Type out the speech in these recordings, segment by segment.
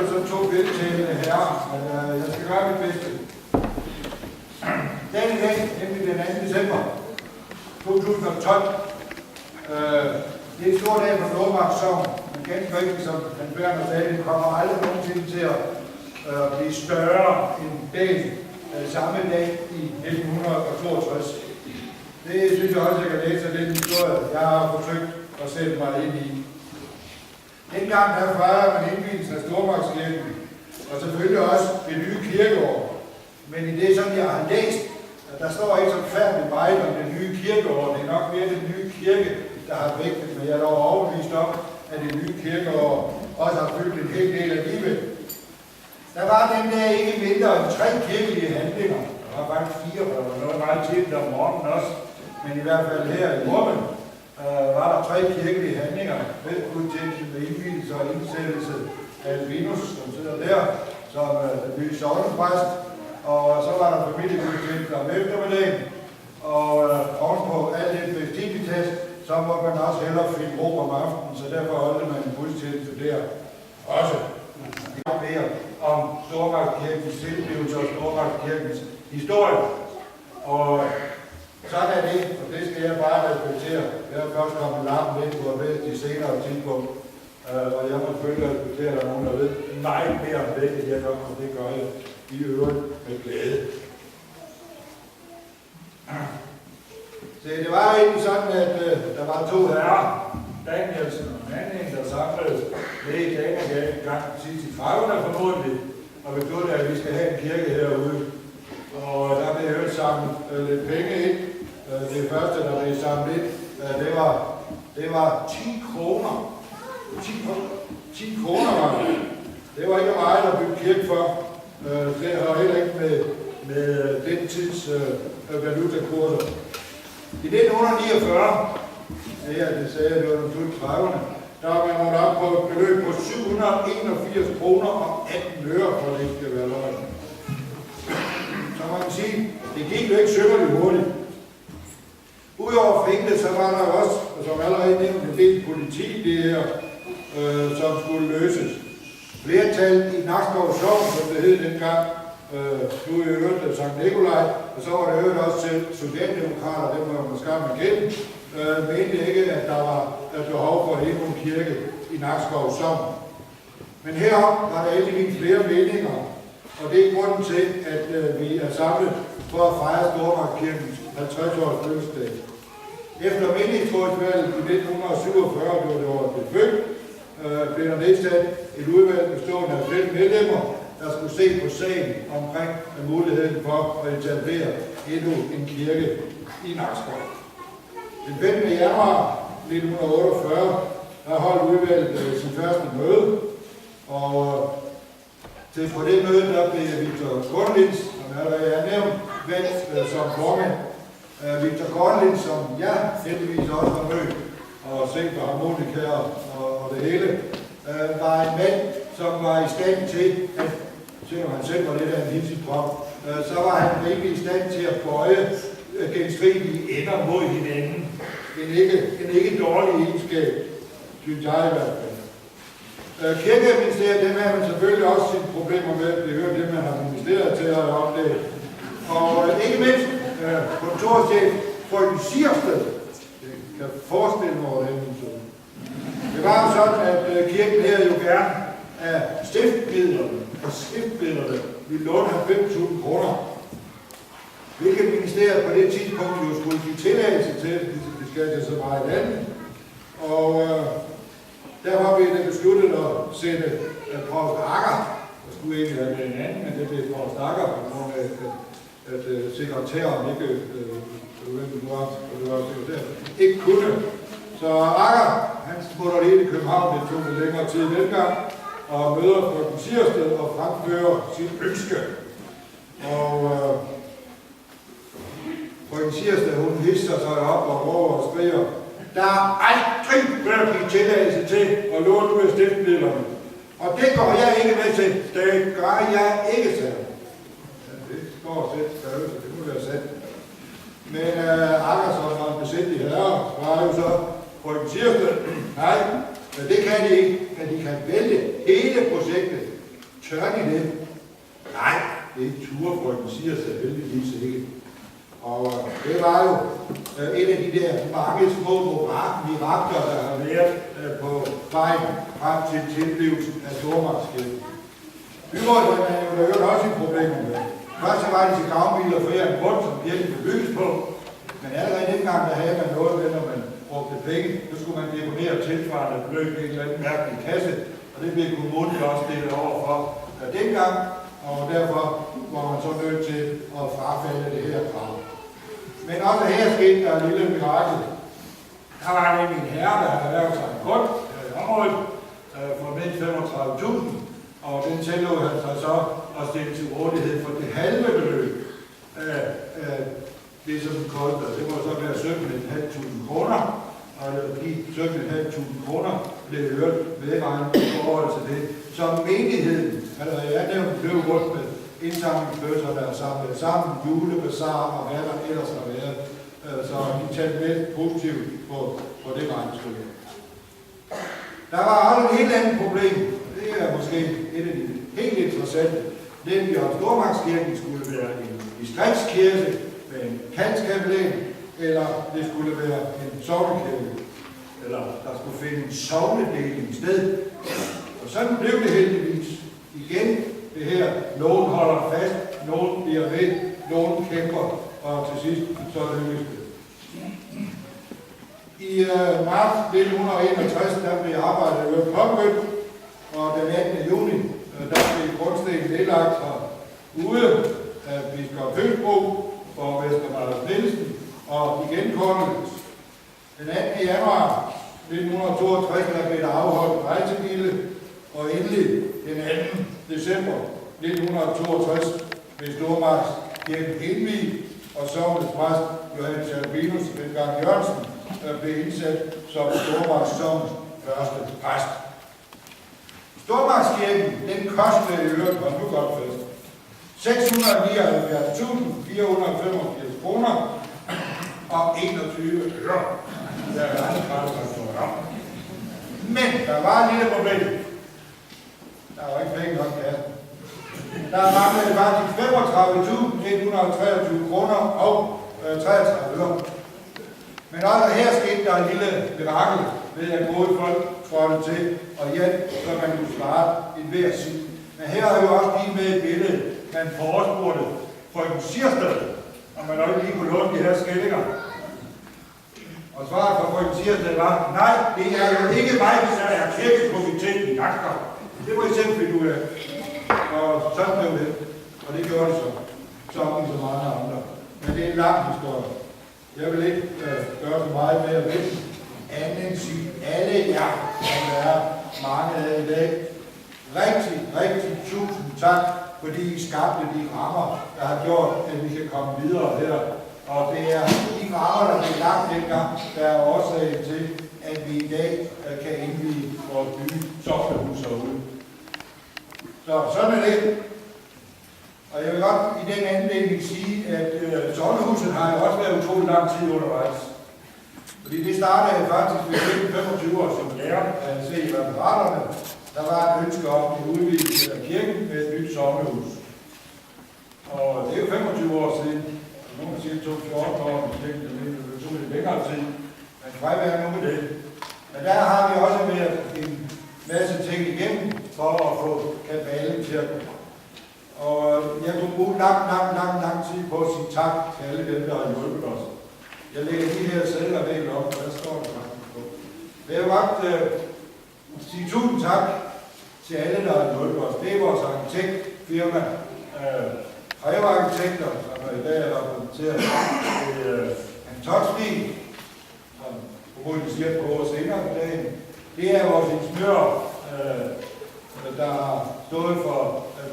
jo så 2 veltalende herrer, men jeg skal gøre mit bedste. Dagen i dag, nemlig den 2. december 2012, det er en stor dag for Nordmark Sogn, men ganske rigtigt, som han Berner sagde, det kommer aldrig nogensinde til at blive større end dagen samme dag i 1962. Det synes jeg også, jeg kan læse af den historie, jeg har forsøgt at sætte mig ind i. Dengang der fejrede man indvielsen af Stormarkskirken, og selvfølgelig også det nye kirkeår. Men i det, som jeg har læst, at der står ikke så færdigt meget om det nye kirkeår. Det er nok mere den nye kirke, der har vægtet, men jeg er dog overbevist om, at det nye kirkeår også har fyldt en hel del af livet. Der var den der ikke mindre end 3 kirkelige handlinger. Der var faktisk 4, for der var noget meget tidligt om morgenen også. Men i hvert fald her i Rummen var der 3 kirkelige handlinger. Velgudstjeneste med indvielse og indsættelse af Alvinus, som sidder der, som den nye sognepræst. Og så var der familiegudstjeneste om eftermiddagen. Og ovenpå alt det festivitas, så må man også hellere finde ro om aftenen, så derfor holdt man en gudstjeneste der også. Mere om Stormarkskirkens tilblivelse og Stormarkskirkens historie. Og sådan er det, og det skal jeg bare respektere. Jeg har først kommet lappen ind på et væsentligt senere tidspunkt, og jeg må selvfølgelig respektere, at der er nogen, der ved meget mere om det, end jeg gør, og det gør jeg i øvrigt med glæde. Så det var egentlig sådan, at der var 2 herrer, Danielsen og Manning, der samledes med i Danegade gang sidst i 30'erne formodentlig, og besluttede, at vi skal have en kirke herude. Og der blev hørt samlet lidt penge ind. Det første, der blev samlet ind, det var 10 kroner. 10 kroner var det. Det var ikke meget at bygge kirke for. Det har heller ikke med den tids valutakurser. I 1949, det sagde jeg, det var den slut 30'erne, der var man nået op på et beløb på 781 kroner og 18 øre, for det ikke skal være løgn. Så man kan sige, det gik jo ikke sønderligt hurtigt. Udover fængte, så var der også, som allerede nævnt, en del politi, det her, som skulle løses. Flertal i Nakskov Sogn, som det hed dengang, nu i øvrigt Sankt Nikolaj, og så var det øvrigt også til socialdemokrater, dem var man skam igennem, mente ikke, at der var behov for endnu en kirke i Nakskov Sogn. Men herom var der heldigvis flere meninger, og det er grunden til, at vi er samlet for at fejre Stormarkskirkens 50-års fødselsdag. Efter menighedsrådsvalget i 1947, hvor det var blev født, blev der nedsat et udvalg bestående af 5 medlemmer, der skulle se på sagen omkring muligheden for at etablere endnu en kirke i Nakskov. Den 15. januar 1948 der holdt udvalget sin første møde, og på det møde der blev Victor Kornlins, som allerede er nævnt, valgt som formand. Victor Kornlins, som jeg heldigvis også har mødt og set på harmonika og det hele, var en mand, som var i stand til, at selvom han selv var lidt af en hilseprop, så var han rimelig i stand til at bøje genstridige ender mod hinanden. En ikke dårlig egenskab, synes jeg i hvert fald. Kirkeministeriet, dem har man selvfølgelig også sine problemer med. Det hører det, man har ministeriet til at opdage. Og ikke mindst kontorchef Frøken Siersted. Det kan forestille mig over den. Det var jo sådan, at kirken her jo gerne af stiftmidlerne ville låne 90.000 kroner. Hvilket ministeriet på det tidspunkt jo skulle give tilladelse til, det skal til så meget andet. Og derfor blev det besluttet at sætte Provst Akker, der skulle egentlig have med en anden, men det blev Provst Akker, på grund af, at sekretæren ikke kunne. Så Akker, han smutter lige i København, det tog lidt længere tid dengang, og møder Frøken Siersted og fremfører sit ønske. Og Frøken Siersted, hun hister sig op og råber og skriger, der er aldrig bør blive tilladelse til at låne ud af stiftmidlerne. Og det går jeg ikke med til. Det gør jeg ikke, sagde hun. Ja, det står selv skrevet, så det må være sandt. Men Akkerson var en besindig herre, var jo så Frøken Siersted, nej, men det kan de ikke. Men de kan vælge hele projektet Tør de det? Nej, det turde frygten siger sig heldigvis ikke. Og det var jo et af de der mange små mirakler, der har været på vejen frem til tilblivelsen af Stormagtskirken. Byrådet er jo også et problem med. Først var det til gavnbiler for en grund, som kirken blev bygget på. Men allerede dengang, der havde man noget med, når man brugte penge, så skulle man deponere tilsvarende beløb i en eller anden mærkelig kasse. Og det blev kommunen også stillet over for dengang, og derfor var man så nødt til at frafalde det her krav. Men også her skete der en lille mirakel. Der var nemlig en herre, der havde lavet sig en grund i området for mindst 35.000, og den tillod han sig så at stille til rådighed for det halve beløb. Det som koster, det må så være 17.500 kroner, og de 17.500 kroner blev hørt vedregnet i forhold til det, som menigheden, altså jeg nævnte, blev rundt med indsamlingsbøsser, der er samlet sammen, julebasar og hvad der ellers har været, så de talte med positivt på det regnestykke. Der var også et helt andet problem, det er måske et af de helt interessante, nemlig at Stormagtskirken skulle være en distriktskirke med en kaldskabelin, eller det skulle være en sognekirke, eller der skulle finde en sognedeling sted. Og sådan blev det heldigvis. Igen det her, nogen holder fast, nogen bliver ved, nogen kæmper, og til sidst så lykkes det. I marts 1961, der blev arbejdet ved påbegyndt, og den 18. juni, der blev grundstenen nedlagt herude af biskop Høgsbro for Vestermarks Nielsen og igen Cornelis. Den 18. januar 1962, der blev der afholdt rejsegilde, og endelig den 2. december 1962 blev Stormagtskirken indviet, og sognets præst Johannes Albinus Bengard Jørgensen blev indsat som Stormagtssognets første præst. Stormagtskirken, den kostede i øvrigt, og nu godt fast, 679.485 kroner og 21 øre. Der er andre krav, der står op. Men der var et lille problem. Der var ikke penge nok der. Der manglede faktisk 35.123 kroner og 33 øre. Men også her skete der en lille mirakel ved at gode folk trådte til og hjælp, så man kunne svare en hver sit. Men her er jo også lige med et billede, man forespurgte frøken Siersted, om man nok lige kunne låne de her skillinger. Og svaret fra frøken Siersted var, nej, det er jo ikke mig, der er kirkekomiteen i Nakskov. Det må I selv finde ud af. Og sådan blev det. Og det gjorde det så. Som så mange andre. Men det er en lang historie. Jeg vil ikke gøre så meget med at vente. Anden sige alle jer, som der er mange af i dag. Rigtig tusind tak, fordi I skabte de rammer, der har gjort, at vi kan komme videre her. Og det er de rammer, der blev lagt dengang, der er årsagen til, at vi i dag kan indvige vores nye sognehus herude. Så sådan er det. Og jeg vil godt i den anledning sige, at sognehuset har jo også været utrolig lang tid undervejs. Fordi det startede faktisk ved 25 år som lærer at se i referaterne. Der var et ønske om en udvidelse af kirken med et nyt sognehus. Og det er jo 25 år siden. Nogle siger, det tog 14 år, men det tog lidt længere tid. Man kan bare være nu med det. Men der har vi også været en masse ting igennem for at få kabalen til at gå. Og jeg kunne bruge lang tid på at sige tak til alle dem, der har hjulpet os. Jeg lægger de her sædler væk op, og der står det faktisk på. Jeg vil godt sige tusind tak til alle, der har hjulpet os. Det er vores arkitektfirma, Freve Arkitekter, som i dag er repræsenteret til Antotsvig, som formodentlig siger på vores senere på dagen. Det er vores ingeniør, der har stået for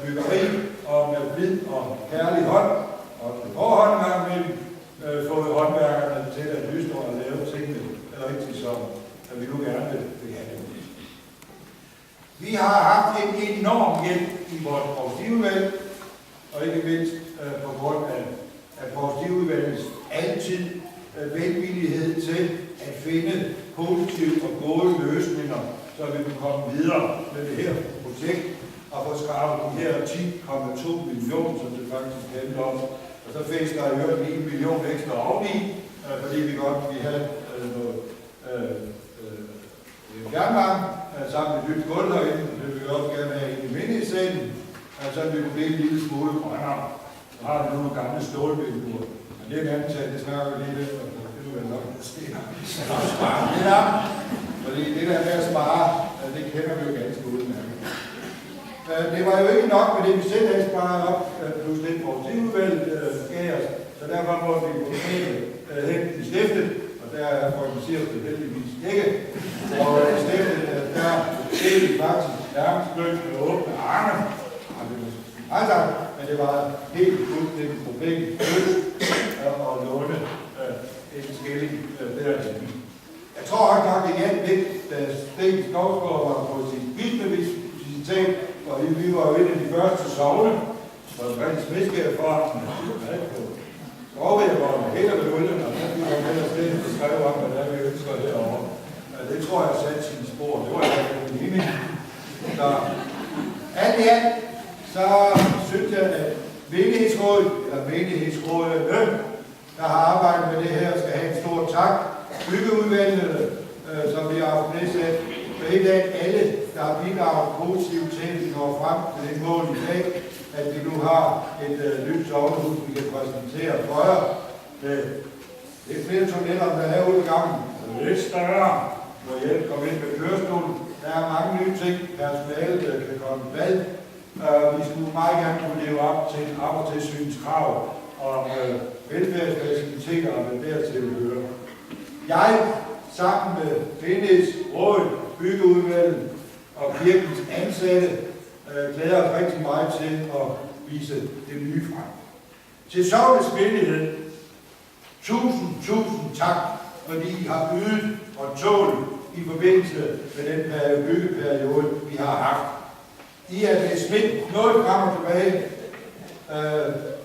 byggeri og med blid og kærlig hånd, og til forhånd gang mellem fået håndværkerne til at lyste og lave tingene rigtigt, som vi nu gerne vil have det. Vi har haft en enorm hjælp i vores provstiudvalg, og ikke mindst på grund af provstiudvalgets altid velvillighed til at finde positive og gode løsninger, så vi kan komme videre med det her projekt. at få skrabet de her 10,2 millioner, som det faktisk handler om. Og så fik der jo 1 million ekstra oveni, fordi vi godt ville have noget fjernvarme sammen med nyt gulv herinde. Det vil vi også gerne have i menighedsalen, så vi kunne blive en lille smule grønnere. Så har vi nogle gamle stålvinduer. Men det er en anden sag, det snakker vi lige lidt om. Det vil være nok, der sker. Det er fordi det der med at spare, det kender vi jo ganske udmærket. Det var jo ikke nok med det, vi selv havde sparet op, plus det provstiudvalget gav os. Så derfor måtte vi gå hen i stiftet, og der er organiseret det heldigvis ikke. Og i stiftet, der er vi faktisk nærmest løbet med åbne arme. Altså, men det var helt fuldstændig problem at låne en skilling derinde. Jeg tror også nok igen lidt, da Sten Skovsgaard var på sit bispevisit, og vi var jo et af de første sogne, så det var rigtig smiskæret for ham, så overvejede jeg, hvor man hætter ved olien, og så blev jeg med at Sten skrev om, hvad der vi ønsker herovre. Det tror jeg satte sine spor, det var jeg ikke enig. Så alt i alt, så synes jeg, at menighedsrådene, der har arbejdet med det her, skal have en stor tak. Byggeudvalgene, som vi har haft nedsat, og ikke alle, der har bidraget positivt til, at vi når frem til det mål i dag, at vi nu har et nyt sognehus, vi kan præsentere for jer. Det er flere toiletter, der er ude i gangen. Det er lidt større, hvor hjælp kommer ind med kørestolen. Der er mange nye ting, personalet kan komme i bad. Vi skulle meget gerne kunne leve op til arbejdstilsynets krav om velfærdsfaciliteter og hvad dertil hører. Jeg, sammen med menighedsrådet, byggeudvalget og kirkens ansatte, glæder os rigtig meget til at vise det nye frem. Til sognets menighed, tusind tak, fordi I har ydet og tålt i forbindelse med den byggeperiode, vi har haft. I er blevet smidt noget frem og tilbage.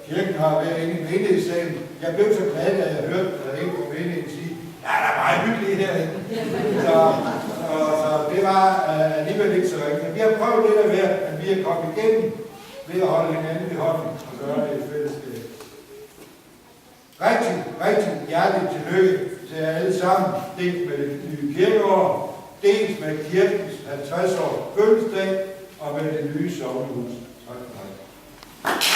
Kirken har været inde i menighedssagen. Jeg blev så glad, da jeg hørte en på menigheden sige, ja, der er meget hyggeligt herinde. Så det var alligevel ikke så rigtigt. Vi har prøvet lidt af hvert, at vi er kommet igennem ved at holde hinanden i hånden og gøre det i fællesskab. Rigtig hjerteligt tillykke til jer alle sammen. Dels med det nye kirkeår, dels med kirkens 50-års fødselsdag og med det nye sognehus. Tak for det.